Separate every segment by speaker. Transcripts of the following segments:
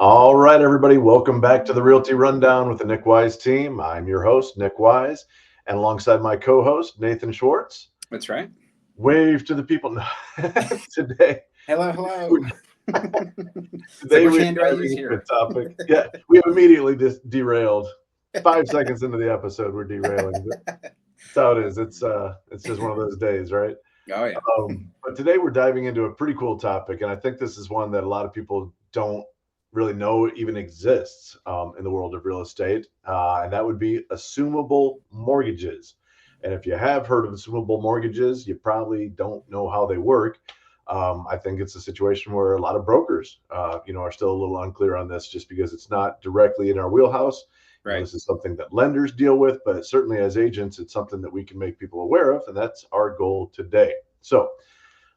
Speaker 1: All right, everybody, welcome back to the Realty Rundown with the Nick Wise team. I'm your host, Nick Wise, and alongside my co-host, Nathan Schwartz.
Speaker 2: That's right.
Speaker 1: Wave to the people today.
Speaker 2: Hello, hello. It's like,
Speaker 1: Today
Speaker 2: which
Speaker 1: we're
Speaker 2: hand do I use
Speaker 1: diving into
Speaker 2: here?
Speaker 1: a topic. Yeah, we have immediately derailed. 5 seconds into the episode, we're derailing. But that's how it is. It's just one of those days, right?
Speaker 2: Oh, yeah.
Speaker 1: But today we're diving into a pretty cool topic, and I think this is one that a lot of people don't really know even exists in the world of real estate, and that would be assumable mortgages. And if you have heard of assumable mortgages, you probably don't know how they work. I think it's a situation where a lot of brokers, are still a little unclear on this, just because it's not directly in our wheelhouse.
Speaker 2: Right.
Speaker 1: This is something that lenders deal with, but certainly as agents, it's something that we can make people aware of, and that's our goal today. So,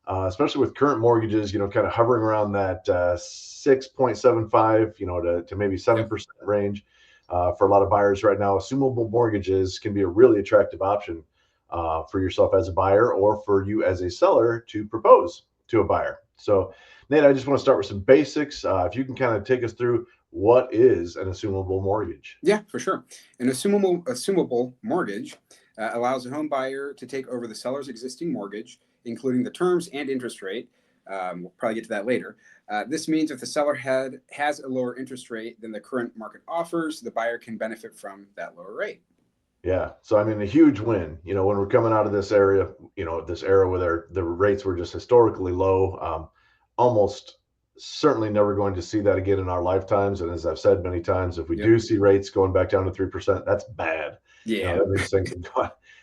Speaker 1: especially with current mortgages, kind of hovering around that 6.75, to maybe 7% range for a lot of buyers right now, assumable mortgages can be a really attractive option for yourself as a buyer or for you as a seller to propose to a buyer. So, Nate, I just want to start with some basics. If you can kind of take us through what is an assumable mortgage?
Speaker 2: Yeah, for sure. An assumable mortgage allows a home buyer to take over the seller's existing mortgage, including the terms and interest rate. We'll probably get to that later. This means if the seller has a lower interest rate than the current market offers, the buyer can benefit from that lower rate.
Speaker 1: Yeah. So, I mean, a huge win, when we're coming out of this area, this era where the rates were just historically low, almost certainly never going to see that again in our lifetimes. And as I've said many times, if we do see rates going back down to 3%, that's bad.
Speaker 2: Yeah.
Speaker 1: That means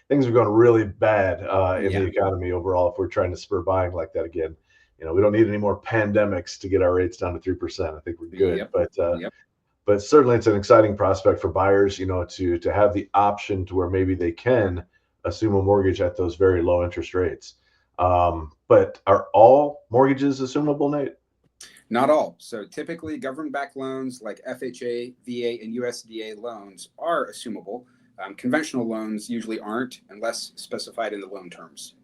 Speaker 1: things are going really bad in the
Speaker 2: Yeah.
Speaker 1: economy overall if we're trying to spur buying like that again. We don't need any more pandemics to get our rates down to 3%. I think we're good.
Speaker 2: Yep.
Speaker 1: But certainly it's an exciting prospect for buyers, to have the option to where maybe they can assume a mortgage at those very low interest rates. But are all mortgages assumable, Nate?
Speaker 2: Not all. So typically government-backed loans like FHA, VA, and USDA loans are assumable. Conventional loans usually aren't unless specified in the loan terms.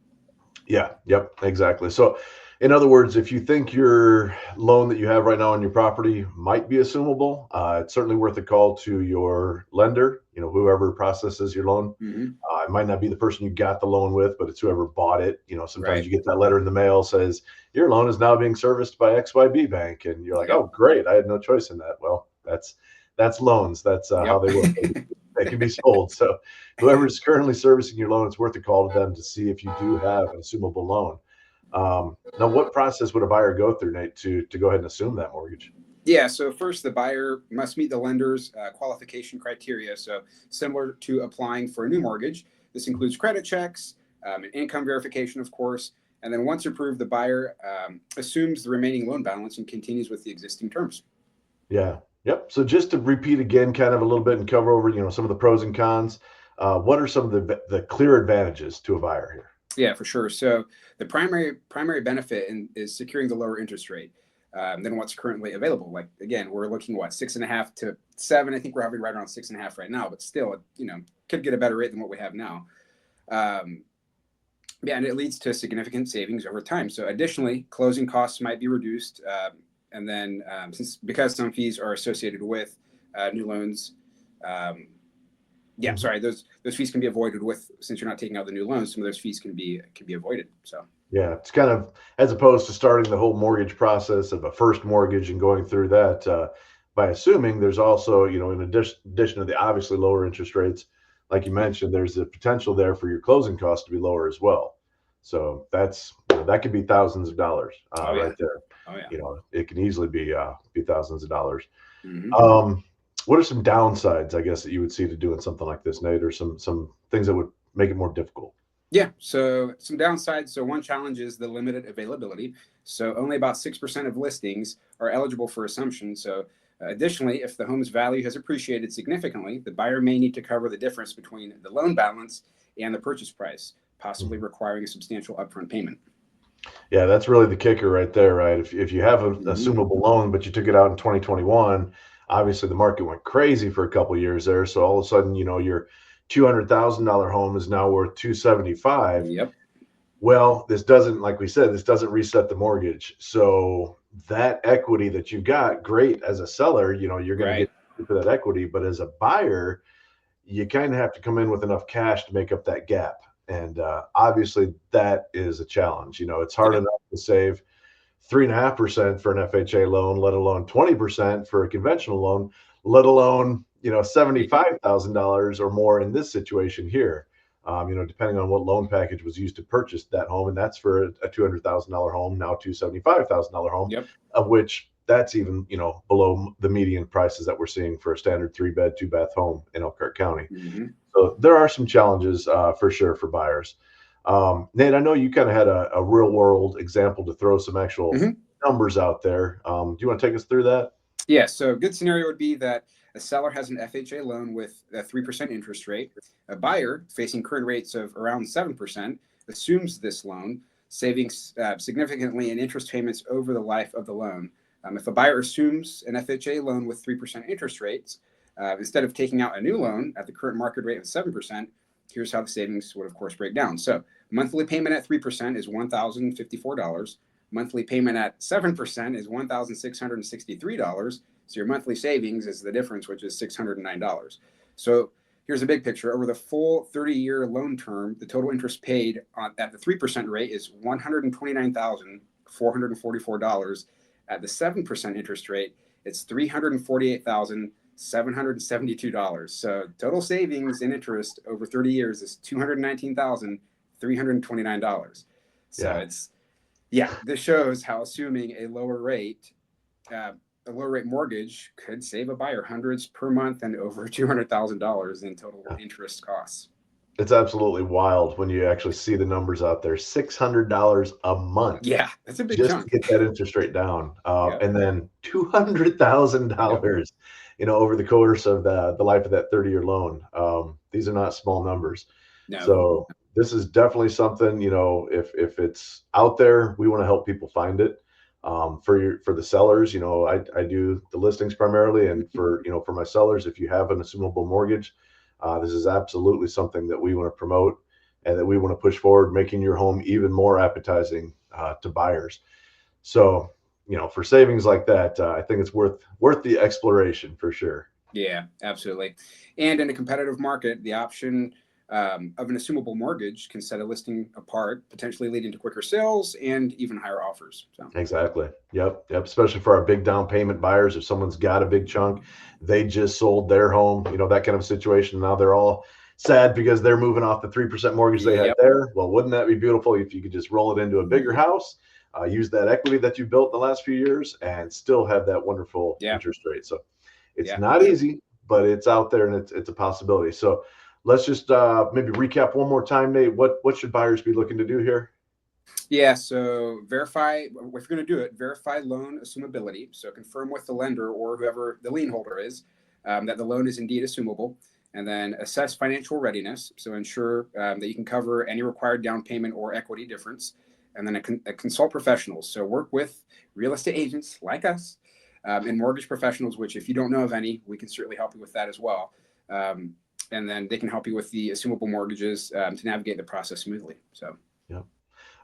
Speaker 1: Yeah, yep, exactly. So, in other words, if you think your loan that you have right now on your property might be assumable, it's certainly worth a call to your lender, whoever processes your loan.
Speaker 2: Mm-hmm.
Speaker 1: It might not be the person you got the loan with, but it's whoever bought it. Sometimes
Speaker 2: Right.
Speaker 1: you get that letter in the mail says your loan is now being serviced by XYB Bank, and you're like,
Speaker 2: Yep.
Speaker 1: oh, great, I had no choice in that. Well, that's loans. That's how they work. They can be sold. So whoever's currently servicing your loan, it's worth a call to them to see if you do have an assumable loan. Now, what process would a buyer go through, Nate, to go ahead and assume that mortgage?
Speaker 2: Yeah, so first the buyer must meet the lender's qualification criteria. So similar to applying for a new mortgage, this includes credit checks, and income verification, of course. And then once approved, the buyer assumes the remaining loan balance and continues with the existing terms.
Speaker 1: Yeah. Yep. So just to repeat again, kind of a little bit and cover over, some of the pros and cons. What are some of the clear advantages to a buyer here?
Speaker 2: Yeah, for sure. So the primary benefit is securing the lower interest rate than what's currently available. Like again, we're looking 6.5 to 7. I think we're having right around 6.5 right now, but still, could get a better rate than what we have now. Yeah, and it leads to significant savings over time. So additionally, closing costs might be reduced. And then because some fees are associated with new loans, those fees can be avoided since you're not taking out the new loans. Some of those fees can be avoided. So
Speaker 1: yeah, it's kind of as opposed to starting the whole mortgage process of a first mortgage and going through that by assuming there's also, in addition to the obviously lower interest rates, like you mentioned, there's a potential there for your closing costs to be lower as well. So that could be thousands of dollars right there.
Speaker 2: Oh, yeah.
Speaker 1: It can easily be thousands of dollars.
Speaker 2: Mm-hmm.
Speaker 1: What are some downsides, I guess, that you would see to doing something like this, Nate, or some things that would make it more difficult?
Speaker 2: Yeah, so some downsides. So one challenge is the limited availability. So only about 6% of listings are eligible for assumption. So additionally, if the home's value has appreciated significantly, the buyer may need to cover the difference between the loan balance and the purchase price, possibly requiring a substantial upfront payment.
Speaker 1: Yeah, that's really the kicker right there, right? If you have an assumable loan, but you took it out in 2021, obviously the market went crazy for a couple of years there. So all of a sudden, your $200,000 home is now worth $275,000.
Speaker 2: Yep.
Speaker 1: Well, this doesn't, like we said, this doesn't reset the mortgage. So that equity that you got, great as a seller, you're going to
Speaker 2: Right.
Speaker 1: get for that equity, but as a buyer, you kind of have to come in with enough cash to make up that gap. And obviously, that is a challenge. It's hard
Speaker 2: Yeah.
Speaker 1: enough to save 3.5% for an FHA loan, let alone 20% for a conventional loan, let alone $75,000 or more in this situation here. Depending on what loan package was used to purchase that home, and that's for a $200,000 home, now to $75,000 home,
Speaker 2: Yep.
Speaker 1: of which that's even below the median prices that we're seeing for a standard 3-bed, 2-bath home in Elkhart County.
Speaker 2: Hmm.
Speaker 1: So there are some challenges for sure for buyers. Nate, I know you kind of had a real world example to throw some actual
Speaker 2: Hmm.
Speaker 1: numbers out there. Do you want to take us through that?
Speaker 2: Yeah. So a good scenario would be that a seller has an FHA loan with a 3% interest rate. A buyer facing current rates of around 7% assumes this loan, saving significantly in interest payments over the life of the loan. If a buyer assumes an FHA loan with 3% interest rates, instead of taking out a new loan at the current market rate of 7%, here's how the savings would, of course, break down. So monthly payment at 3% is $1,054. Monthly payment at 7% is $1,663. So your monthly savings is the difference, which is $609. So here's a big picture. Over the full 30-year loan term, the total interest paid at the 3% rate is $129,444. At the 7% interest rate, it's $348,772. So total savings in interest over 30 years is $219,329. So
Speaker 1: Yeah.
Speaker 2: it's yeah, this shows how assuming a low rate mortgage could save a buyer hundreds per month and over $200,000 in total interest costs.
Speaker 1: It's absolutely wild when you actually see the numbers out there. $600 a month
Speaker 2: Yeah, that's a big
Speaker 1: just to
Speaker 2: chunk.
Speaker 1: get that interest rate down,
Speaker 2: Yep.
Speaker 1: and then
Speaker 2: Yep.
Speaker 1: $200,000, over the course of the life of that 30-year loan. These are not small numbers.
Speaker 2: No.
Speaker 1: So this is definitely something, if it's out there, we want to help people find it. For the sellers, I do the listings primarily, and for my sellers, if you have an assumable mortgage, this is absolutely something that we want to promote and that we want to push forward, making your home even more appetizing to buyers. So, for savings like that, I think it's worth the exploration for sure.
Speaker 2: Yeah, absolutely. And in a competitive market, the option of an assumable mortgage can set a listing apart, potentially leading to quicker sales and even higher offers. So,
Speaker 1: Exactly. Yep. Yep. Especially for our big down payment buyers. If someone's got a big chunk, they just sold their home, that kind of situation. Now they're all sad because they're moving off the 3% mortgage they had
Speaker 2: yep.
Speaker 1: there. Well, wouldn't that be beautiful if you could just roll it into a bigger house, use that equity that you built in the last few years, and still have that wonderful
Speaker 2: Yeah.
Speaker 1: interest rate? So it's
Speaker 2: Yeah.
Speaker 1: not easy, but it's out there and it's a possibility. So let's just maybe recap one more time, Nate. What should buyers be looking to do here?
Speaker 2: Yeah, so verify, if you're going to do it, verify loan assumability. So confirm with the lender or whoever the lien holder is that the loan is indeed assumable. And then assess financial readiness. So ensure that you can cover any required down payment or equity difference. And then consult professionals. So work with real estate agents like us and mortgage professionals, which if you don't know of any, we can certainly help you with that as well. And then they can help you with the assumable mortgages to navigate the process smoothly. So.
Speaker 1: Yeah.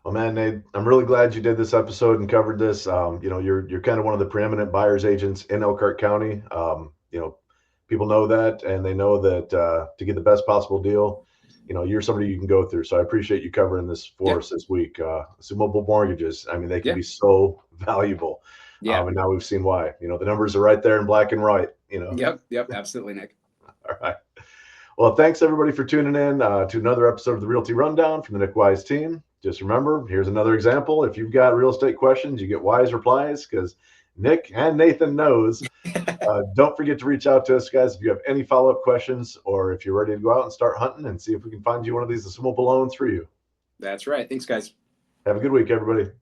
Speaker 1: Well, man, Nate, I'm really glad you did this episode and covered this. You're kind of one of the preeminent buyers agents in Elkhart County. People know that, and they know that to get the best possible deal, you're somebody you can go through. So I appreciate you covering this for
Speaker 2: Yeah.
Speaker 1: us this week. Assumable mortgages, I mean, they can
Speaker 2: Yeah.
Speaker 1: be so valuable.
Speaker 2: Yeah.
Speaker 1: And now we've seen why. The numbers are right there in black and white.
Speaker 2: Yep. Absolutely, Nick.
Speaker 1: All right. Well, thanks everybody for tuning in to another episode of the Realty Rundown from the Nick Wise team. Just remember, here's another example. If you've got real estate questions, you get wise replies because Nick and Nathan knows. Don't forget to reach out to us, guys, if you have any follow-up questions or if you're ready to go out and start hunting and see if we can find you one of these assumable loans for you.
Speaker 2: That's right. Thanks, guys.
Speaker 1: Have a good week, everybody.